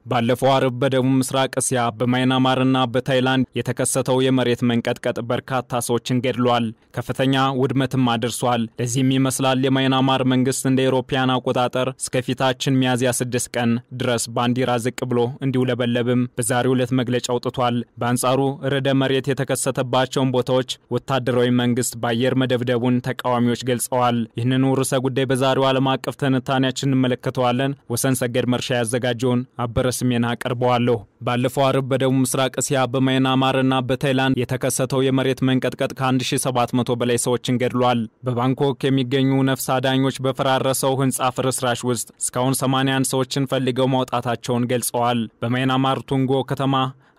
ባለፈው አርብ በደቡብ ምስራቅ እስያ በማይናማርና በታይላንድ የተከሰተው የመሬት መንቀጥቀጥ በርካታ ሰዎችን ገድሏል፣ ከፍተኛ ውድመትም አድርሷል። ለዚህም ይመስላል የማይናማር መንግስት እንደ አውሮፓውያን አቆጣጠር እስከፊታችን ሚያዝያ 6 ቀን ድረስ ባንዲራ ዝቅ ብሎ እንዲውለበለብም በዛሬው ዕለት መግለጫ አውጥቷል። በአንጻሩ ርዕደ መሬት የተከሰተባቸው ቦታዎች ወታደራዊ መንግስት በአየር መደብደቡን ተቃዋሚዎች ገልጸዋል። ይህንን ርዕሰ ጉዳይ በዛሬው ዓለም አቀፍ ትንታኔያችን እንመለከተዋለን። ወሰን ሰገድ መርሻ ያዘጋጀውን አበረስሜና አቀርበዋለሁ። ባለፈው አርብ በደቡብ ምስራቅ እስያ በማይናማርና በታይላንድ የተከሰተው የመሬት መንቀጥቀጥ ከ1700 በላይ ሰዎችን ገድሏል። በባንኮክ የሚገኙ ነፍስ አዳኞች በፈራረሰው ህንጻ ፍርስራሽ ውስጥ እስካሁን 81 ሰዎችን ፈልገው ማውጣታቸውን ገልጸዋል። በማይናማር ቱንጎ ከተማ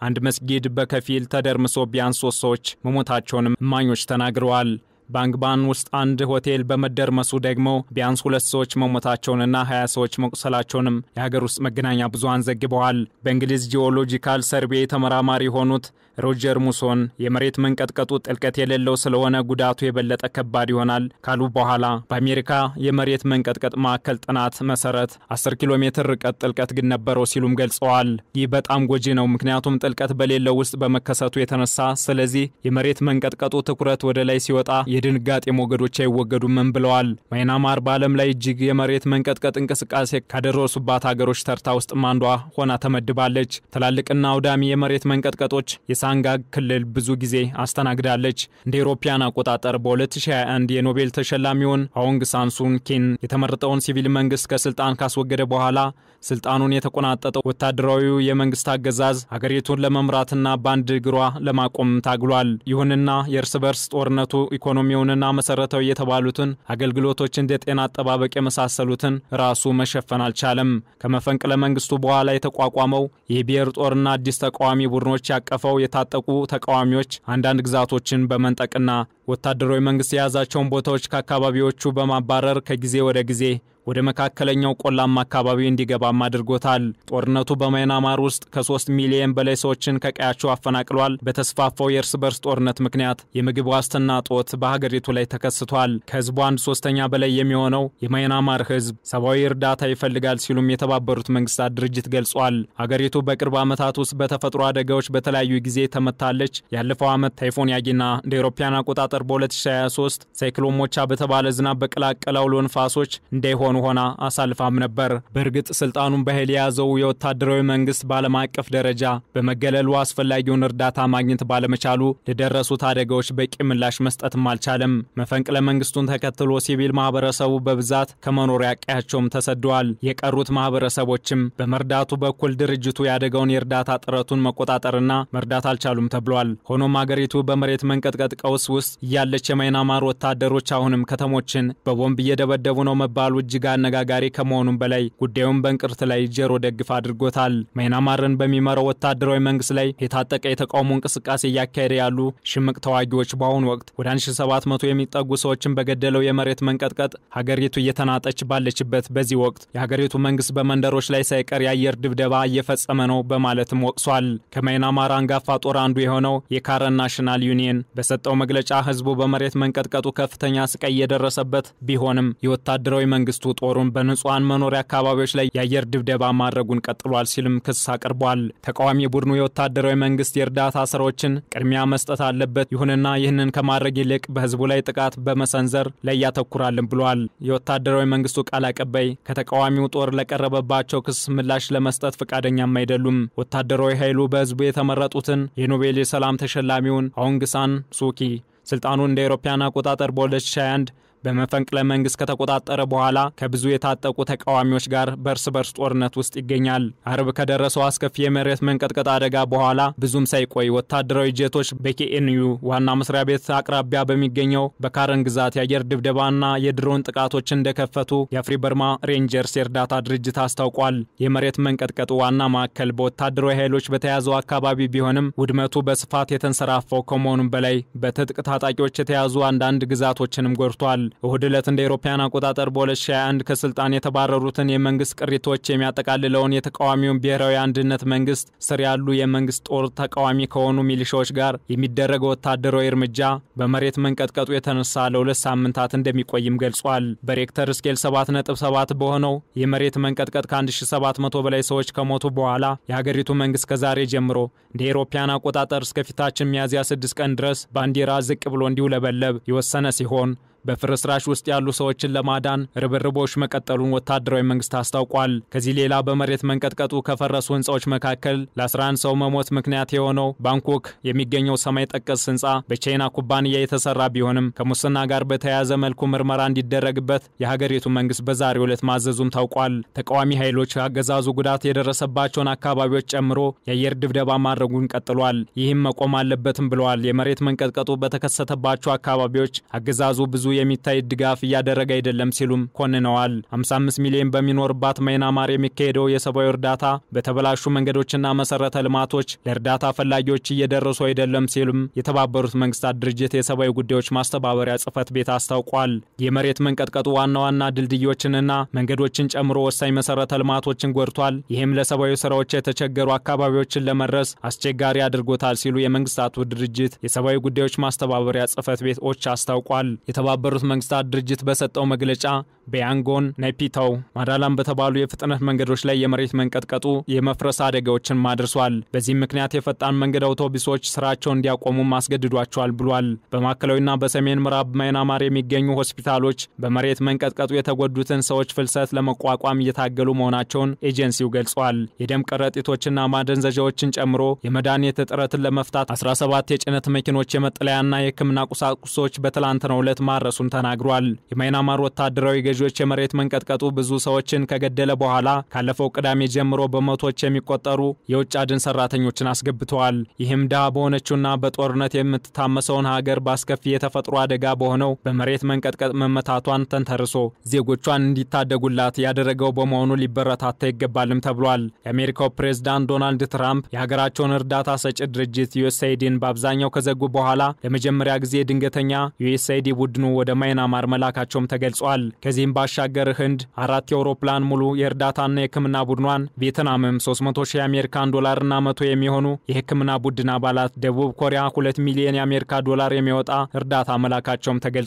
አንድ መስጊድ በከፊል ተደርምሶ ቢያንስ 3 ሰዎች መሞታቸውንም እማኞች ተናግረዋል። ባንግባን ውስጥ አንድ ሆቴል በመደርመሱ ደግሞ ቢያንስ 2 ሰዎች መሞታቸውንና 20 ሰዎች መቁሰላቸውንም የሀገር ውስጥ መገናኛ ብዙሃን ዘግበዋል። በእንግሊዝ ጂኦሎጂካል ሰርቬይ ተመራማሪ የሆኑት ሮጀር ሙሶን የመሬት መንቀጥቀጡ ጥልቀት የሌለው ስለሆነ ጉዳቱ የበለጠ ከባድ ይሆናል ካሉ በኋላ በአሜሪካ የመሬት መንቀጥቀጥ ማዕከል ጥናት መሰረት 10 ኪሎ ሜትር ርቀት ጥልቀት ግን ነበረው ሲሉም ገልጸዋል። ይህ በጣም ጎጂ ነው፣ ምክንያቱም ጥልቀት በሌለው ውስጥ በመከሰቱ የተነሳ። ስለዚህ የመሬት መንቀጥቀጡ ትኩረት ወደ ላይ ሲወጣ የድንጋጤ ሞገዶች አይወገዱም ብለዋል። ማይናማር በዓለም ላይ እጅግ የመሬት መንቀጥቀጥ እንቅስቃሴ ካደረሱባት ሀገሮች ተርታ ውስጥ አንዷ ሆና ተመድባለች። ትላልቅና አውዳሚ የመሬት መንቀጥቀጦች ሳንጋግ ክልል ብዙ ጊዜ አስተናግዳለች። እንደ አውሮፓውያን አቆጣጠር በ2021 የኖቤል ተሸላሚውን አውንግ ሳን ሱን ኪን የተመረጠውን ሲቪል መንግስት ከስልጣን ካስወገደ በኋላ ስልጣኑን የተቆናጠጠው ወታደራዊው የመንግስት አገዛዝ ሀገሪቱን ለመምራትና ባንድ እግሯ ለማቆም ታግሏል። ይሁንና የእርስ በርስ ጦርነቱ ኢኮኖሚውንና መሰረታዊ የተባሉትን አገልግሎቶች እንደ ጤና አጠባበቅ የመሳሰሉትን ራሱ መሸፈን አልቻለም። ከመፈንቅለ መንግስቱ በኋላ የተቋቋመው የብሔር ጦርና አዲስ ተቃዋሚ ቡድኖች ያቀፈው የታጠቁ ተቃዋሚዎች አንዳንድ ግዛቶችን በመንጠቅና ወታደራዊ መንግስት የያዛቸውን ቦታዎች ከአካባቢዎቹ በማባረር ከጊዜ ወደ ጊዜ ወደ መካከለኛው ቆላማ አካባቢ እንዲገባም አድርጎታል። ጦርነቱ በማይናማር ውስጥ ከ3 ሚሊዮን በላይ ሰዎችን ከቀያቸው አፈናቅሏል። በተስፋፋው የእርስ በርስ ጦርነት ምክንያት የምግብ ዋስትና ጦት በሀገሪቱ ላይ ተከስቷል። ከህዝቡ 1/3 በላይ የሚሆነው የማይናማር ህዝብ ሰብአዊ እርዳታ ይፈልጋል ሲሉም የተባበሩት መንግስታት ድርጅት ገልጿል። ሀገሪቱ በቅርብ ዓመታት ውስጥ በተፈጥሮ አደጋዎች በተለያዩ ጊዜ ተመታለች። ያለፈው ዓመት ታይፎን ያጊና እንደ አውሮፓውያን አቆጣጠር በ2023 ሳይክሎን ሞቻ በተባለ ዝናብ በቀላቀለ አውሎ ንፋሶች እንዳይሆኑ ሆና አሳልፋም ነበር። በእርግጥ ስልጣኑን በኃይል የያዘው የወታደራዊ መንግስት ባለም አቀፍ ደረጃ በመገለሉ አስፈላጊውን እርዳታ ማግኘት ባለመቻሉ ለደረሱት አደጋዎች በቂ ምላሽ መስጠትም አልቻለም። መፈንቅለ መንግስቱን ተከትሎ ሲቪል ማህበረሰቡ በብዛት ከመኖሪያ ቀያቸውም ተሰደዋል። የቀሩት ማህበረሰቦችም በመርዳቱ በኩል ድርጅቱ ያደገውን የእርዳታ ጥረቱን መቆጣጠርና መርዳት አልቻሉም ተብሏል። ሆኖም ሀገሪቱ በመሬት መንቀጥቀጥ ቀውስ ውስጥ ያለች የማይናማር ወታደሮች አሁንም ከተሞችን በቦምብ እየደበደቡ ነው መባሉ እጅግ አነጋጋሪ ከመሆኑም በላይ ጉዳዩን በእንቅርት ላይ ጀሮ ደግፍ አድርጎታል። ማይናማርን በሚመራው ወታደራዊ መንግስት ላይ የታጠቀ የተቃውሞ እንቅስቃሴ እያካሄደ ያሉ ሽምቅ ተዋጊዎች በአሁኑ ወቅት ወደ 1700 የሚጠጉ ሰዎችን በገደለው የመሬት መንቀጥቀጥ ሀገሪቱ እየተናጠች ባለችበት በዚህ ወቅት የሀገሪቱ መንግስት በመንደሮች ላይ ሳይቀር የአየር ድብደባ እየፈጸመ ነው በማለትም ወቅሷል። ከማይናማር አንጋፋ ጦር አንዱ የሆነው የካረን ናሽናል ዩኒየን በሰጠው መግለጫ ህዝቡ በመሬት መንቀጥቀጡ ከፍተኛ ስቃይ እየደረሰበት ቢሆንም የወታደራዊ መንግስቱ ጦሩን በንጹሃን መኖሪያ አካባቢዎች ላይ የአየር ድብደባ ማድረጉን ቀጥሏል ሲልም ክስ አቅርቧል። ተቃዋሚ ቡድኑ የወታደራዊ መንግስት የእርዳታ ስራዎችን ቅድሚያ መስጠት አለበት፣ ይሁንና ይህንን ከማድረግ ይልቅ በህዝቡ ላይ ጥቃት በመሰንዘር ላይ ያተኩራልም ብሏል። የወታደራዊ መንግስቱ ቃል አቀባይ ከተቃዋሚው ጦር ለቀረበባቸው ክስ ምላሽ ለመስጠት ፈቃደኛም አይደሉም። ወታደራዊ ኃይሉ በህዝቡ የተመረጡትን የኖቤል የሰላም ተሸላሚውን አውንግ ሳን ሱኪ ስልጣኑን እንደ አውሮፓውያን አቆጣጠር በ2021 በመፈንቅለ መንግስት ከተቆጣጠረ በኋላ ከብዙ የታጠቁ ተቃዋሚዎች ጋር በርስ በርስ ጦርነት ውስጥ ይገኛል። አርብ ከደረሰው አስከፊ የመሬት መንቀጥቀጥ አደጋ በኋላ ብዙም ሳይቆይ ወታደራዊ ጄቶች በኬኤንዩ ዋና መስሪያ ቤት አቅራቢያ በሚገኘው በካረን ግዛት የአየር ድብደባና የድሮን ጥቃቶች እንደከፈቱ የአፍሪ በርማ ሬንጀርስ የእርዳታ ድርጅት አስታውቋል። የመሬት መንቀጥቀጡ ዋና ማዕከል በወታደራዊ ኃይሎች በተያዘው አካባቢ ቢሆንም ውድመቱ በስፋት የተንሰራፈው ከመሆኑም በላይ በትጥቅ ታጣቂዎች የተያዙ አንዳንድ ግዛቶችንም ጎድቷል። እሁድ ዕለት እንደ አውሮፓውያን አቆጣጠር በ2021 ከስልጣን የተባረሩትን የመንግስት ቅሪቶች የሚያጠቃልለውን የተቃዋሚውን ብሔራዊ አንድነት መንግስት ስር ያሉ የመንግስት ጦር ተቃዋሚ ከሆኑ ሚሊሻዎች ጋር የሚደረገው ወታደራዊ እርምጃ በመሬት መንቀጥቀጡ የተነሳ ለ2 ሳምንታት እንደሚቆይም ገልጿል። በሬክተር ስኬል 7.7 በሆነው የመሬት መንቀጥቀጥ ከ1700 በላይ ሰዎች ከሞቱ በኋላ የሀገሪቱ መንግስት ከዛሬ ጀምሮ እንደ አውሮፓውያን አቆጣጠር እስከፊታችን ሚያዝያ 6 ቀን ድረስ ባንዲራ ዝቅ ብሎ እንዲውለበለብ የወሰነ ሲሆን በፍርስራሽ ውስጥ ያሉ ሰዎችን ለማዳን ርብርቦች መቀጠሉን ወታደራዊ መንግስት አስታውቋል። ከዚህ ሌላ በመሬት መንቀጥቀጡ ከፈረሱ ህንጻዎች መካከል ለ11 ሰው መሞት ምክንያት የሆነው ባንኮክ የሚገኘው ሰማይ ጠቀስ ህንጻ በቻይና ኩባንያ የተሰራ ቢሆንም ከሙስና ጋር በተያያዘ መልኩ ምርመራ እንዲደረግበት የሀገሪቱ መንግስት በዛሬው ዕለት ማዘዙም ታውቋል። ተቃዋሚ ኃይሎች አገዛዙ ጉዳት የደረሰባቸውን አካባቢዎች ጨምሮ የአየር ድብደባ ማድረጉን ቀጥሏል። ይህም መቆም አለበትም ብለዋል። የመሬት መንቀጥቀጡ በተከሰተባቸው አካባቢዎች አገዛዙ ብዙ የሚታይ ድጋፍ እያደረገ አይደለም ሲሉም ኮንነዋል። 55 ሚሊዮን በሚኖርባት ማይናማር የሚካሄደው የሰብአዊ እርዳታ በተበላሹ መንገዶችና መሰረተ ልማቶች ለእርዳታ ፈላጊዎች እየደረሱ አይደለም ሲሉም የተባበሩት መንግስታት ድርጅት የሰብአዊ ጉዳዮች ማስተባበሪያ ጽህፈት ቤት አስታውቋል። የመሬት መንቀጥቀጡ ዋና ዋና ድልድዮችንና መንገዶችን ጨምሮ ወሳኝ መሰረተ ልማቶችን ጎድቷል። ይህም ለሰብአዊ ስራዎች የተቸገሩ አካባቢዎችን ለመድረስ አስቸጋሪ አድርጎታል ሲሉ የመንግስታቱ ድርጅት የሰብአዊ ጉዳዮች ማስተባበሪያ ጽህፈት ቤት ኦቻ አስታውቋል። የተባበሩት መንግስታት ድርጅት በሰጠው መግለጫ በያንጎን፣ ናይፒታው፣ ማዳላም በተባሉ የፍጥነት መንገዶች ላይ የመሬት መንቀጥቀጡ የመፍረስ አደጋዎችን ማድረሷል። በዚህ ምክንያት የፈጣን መንገድ አውቶቡሶች ስራቸውን እንዲያቆሙ ማስገድዷቸዋል ብሏል። በማዕከላዊና በሰሜን ምዕራብ ማይናማር የሚገኙ ሆስፒታሎች በመሬት መንቀጥቀጡ የተጎዱትን ሰዎች ፍልሰት ለመቋቋም እየታገሉ መሆናቸውን ኤጀንሲው ገልጿል። የደም ከረጢቶችና ማደንዘዣዎችን ጨምሮ የመድኃኒት እጥረትን ለመፍታት 17 የጭነት መኪኖች የመጠለያና የሕክምና ቁሳቁሶች በትላንትናው ዕለት ማረሱን ተናግሯል። የማይናማር ወታደራዊ ገዢዎች የመሬት መንቀጥቀጡ ብዙ ሰዎችን ከገደለ በኋላ ካለፈው ቅዳሜ ጀምሮ በመቶዎች የሚቆጠሩ የውጭ አድን ሰራተኞችን አስገብተዋል። ይህም ድሃ በሆነችውና በጦርነት የምትታመሰውን ሀገር በአስከፊ የተፈጥሮ አደጋ በሆነው በመሬት መንቀጥቀጥ መመታቷን ተንተርሶ ዜጎቿን እንዲታደጉላት ያደረገው በመሆኑ ሊበረታታ ይገባልም ተብሏል። የአሜሪካው ፕሬዝዳንት ዶናልድ ትራምፕ የሀገራቸውን እርዳታ ሰጪ ድርጅት ዩኤስኤይድን በአብዛኛው ከዘጉ በኋላ ለመጀመሪያ ጊዜ ድንገተኛ ዩኤስኤይድ ቡድኑ ወደ ማይናማር መላካቸውም ተገልጿል። ከዚህም ባሻገር ህንድ 4 የአውሮፕላን ሙሉ የእርዳታና የሕክምና ቡድኗን፣ ቪየትናምም 300,000 የአሜሪካን ዶላርና 100 የሚሆኑ የሕክምና ቡድን አባላት፣ ደቡብ ኮሪያ 2 ሚሊዮን የአሜሪካ ዶላር የሚወጣ እርዳታ መላካቸውም ተገልጿል።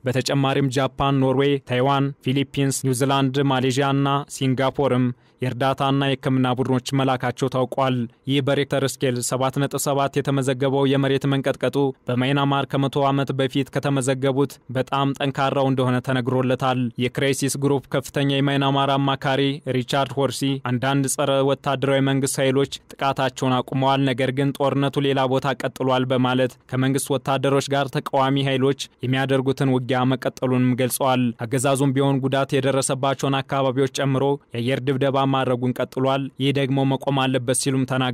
በተጨማሪም ጃፓን፣ ኖርዌይ፣ ታይዋን፣ ፊሊፒንስ፣ ኒውዚላንድ፣ ማሌዥያና ሲንጋፖርም የእርዳታና የሕክምና ቡድኖች መላካቸው ታውቋል። ይህ በሬክተር ስኬል 7.7 የተመዘገበው የመሬት መንቀጥቀጡ በማይናማር ከ100 ዓመት በፊት ከተመዘገቡት በጣም ጠንካራው እንደሆነ ተነግሮለታል። የክራይሲስ ግሩፕ ከፍተኛ የማይናማር አማካሪ ሪቻርድ ሆርሲ አንዳንድ ጸረ ወታደራዊ መንግስት ኃይሎች ጥቃታቸውን አቁመዋል፣ ነገር ግን ጦርነቱ ሌላ ቦታ ቀጥሏል በማለት ከመንግስት ወታደሮች ጋር ተቃዋሚ ኃይሎች የሚያደርጉትን ውጊያ መቀጠሉንም ገልጸዋል። አገዛዙም ቢሆን ጉዳት የደረሰባቸውን አካባቢዎች ጨምሮ የአየር ድብደባ ማድረጉን ቀጥሏል። ይህ ደግሞ መቆም አለበት ሲሉም ተናግረዋል።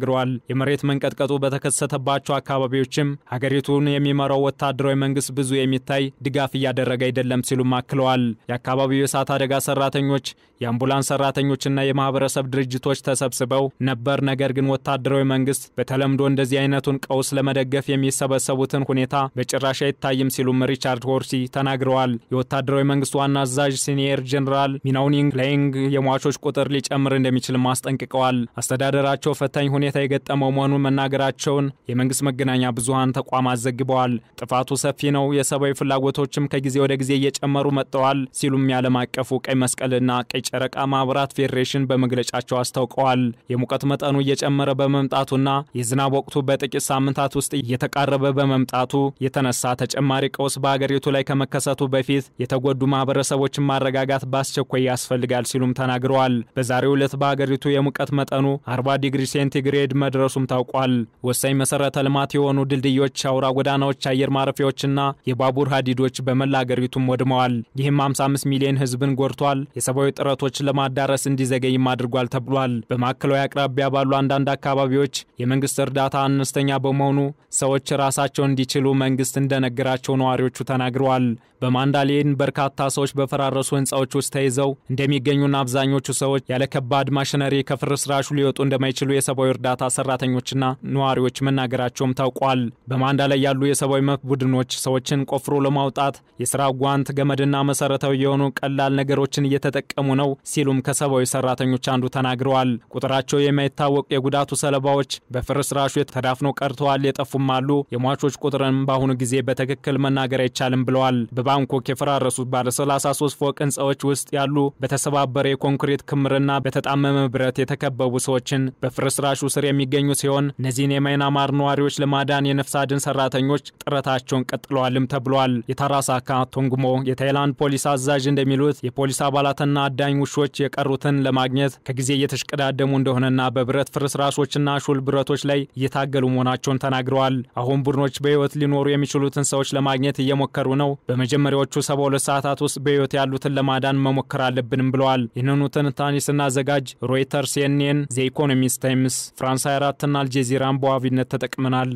የመሬት መንቀጥቀጡ በተከሰተባቸው አካባቢዎችም ሀገሪቱን የሚመራው ወታደራዊ መንግስት ብዙ የሚታይ ድጋፍ እያደረገ አይደለም ሲሉም አክለዋል። የአካባቢው የእሳት አደጋ ሰራተኞች፣ የአምቡላንስ ሰራተኞችና የማህበረሰብ ድርጅቶች ተሰብስበው ነበር። ነገር ግን ወታደራዊ መንግስት በተለምዶ እንደዚህ አይነቱን ቀውስ ለመደገፍ የሚሰበሰቡትን ሁኔታ በጭራሽ አይታይም ሲሉም ሪቻርድ ሆርሲ ተናግረዋል። የወታደራዊ መንግስት ዋና አዛዥ ሲኒየር ጀነራል ሚናውኒንግ ላይንግ የሟቾች ቁጥር ሊጨምር እንደሚችል ማስጠንቅቀዋል። አስተዳደራቸው ፈታኝ ሁኔታ የገጠመው መሆኑን መናገራቸውን የመንግስት መገናኛ ብዙሃን ተቋማት ዘግበዋል። ጥፋቱ ሰፊ ነው፣ የሰብአዊ ፍላጎቶችም ከጊዜ ወደ ጊዜ እየጨመሩ መጥተዋል ሲሉም የዓለም አቀፉ ቀይ መስቀልና ቀይ ጨረቃ ማህበራት ፌዴሬሽን በመግለጫቸው አስታውቀዋል። የሙቀት መጠኑ እየጨመረ በመምጣቱና የዝናብ ወቅቱ በጥቂት ሳምንታት ውስጥ እየተቃረበ በመምጣቱ የተነሳ ተጨማሪ ቀውስ በአገሪቱ ላይ ከመከሰቱ በፊት የተጎዱ ማህበረሰቦችን ማረጋጋት በአስቸኳይ ያስፈልጋል ሲሉም ተናግረዋል። በዛሬው ዕለት በአገሪቱ የሙቀት መጠኑ 40 ዲግሪ ሴንቲግሬድ መድረሱም ታውቋል። ወሳኝ መሰረተ ልማት የሆኑ ድልድዮች፣ አውራ ጎዳናዎች፣ አየር ማረፊያዎችና የባቡር ሀዲዶች በመላ አገሪቱም ወድመዋል። ይህም 55 ሚሊዮን ህዝብን ጎድቷል። የሰብአዊ ጥረቶች ለማዳረስ እንዲዘገይም አድርጓል ተብሏል። በማዕከላዊ አቅራቢያ ባሉ አንዳንድ አካባቢዎች የመንግስት እርዳታ አነስተኛ በመሆኑ ሰዎች ራሳቸውን እንዲችሉ መንግስት እንደነገራቸው ነዋሪዎቹ ተናግረዋል። በማንዳሌን በርካታ ሰዎች በፈራረሱ ህንጻዎች ውስጥ ተይዘው እንደሚገኙና አብዛኞቹ ሰዎች ያለ ከባድ ማሽነሪ ከፍርስራሹ ሊወጡ እንደማይችሉ የሰብአዊ እርዳታ ሰራተኞችና ነዋሪዎች መናገራቸውም ታውቋል። በማንዳ ላይ ያሉ የሰብአዊ መብት ቡድኖች ሰዎችን ቆፍሮ ለማውጣት የሥራ ጓንት፣ ገመድና መሰረታዊ የሆኑ ቀላል ነገሮችን እየተጠቀሙ ነው ሲሉም ከሰብአዊ ሰራተኞች አንዱ ተናግረዋል። ቁጥራቸው የማይታወቅ የጉዳቱ ሰለባዎች በፍርስራሹ ተዳፍነው ቀርተዋል፣ የጠፉም አሉ። የሟቾች ቁጥርም በአሁኑ ጊዜ በትክክል መናገር አይቻልም ብለዋል። በባንኮክ የፈራረሱ ባለ 33 ፎቅ ህንጻዎች ውስጥ ያሉ በተሰባበረ የኮንክሪት ክምርና በተጣመመ ብረት የተከበቡ ሰዎችን በፍርስራሹ ስር የሚገኙ ሲሆን እነዚህን የማይናማር ነዋሪዎች ለማዳን የነፍስ አድን ሰራተኞች ጥረታቸውን ቀጥለዋልም ተብሏል። የታራሳካ ቶንግሞ የታይላንድ ፖሊስ አዛዥ እንደሚሉት የፖሊስ አባላትና አዳኝ ውሾች የቀሩትን ለማግኘት ከጊዜ እየተሽቀዳደሙ እንደሆነና በብረት ፍርስራሾችና ሹል ብረቶች ላይ እየታገሉ መሆናቸውን ተናግረዋል። አሁን ቡድኖች በህይወት ሊኖሩ የሚችሉትን ሰዎች ለማግኘት እየሞከሩ ነው። በመጀመሪያዎቹ 72 ሰዓታት ውስጥ በህይወት ያሉትን ለማዳን መሞከር አለብንም ብለዋል። ይህንኑ ትንታኔ ስናዘጋጅ ሮይተርስ፣ CNN፣ ዘ ኢኮኖሚስት ታይምስ፣ ፍራንስ 24 እና አልጀዚራን በዋቢነት ተጠቅመናል።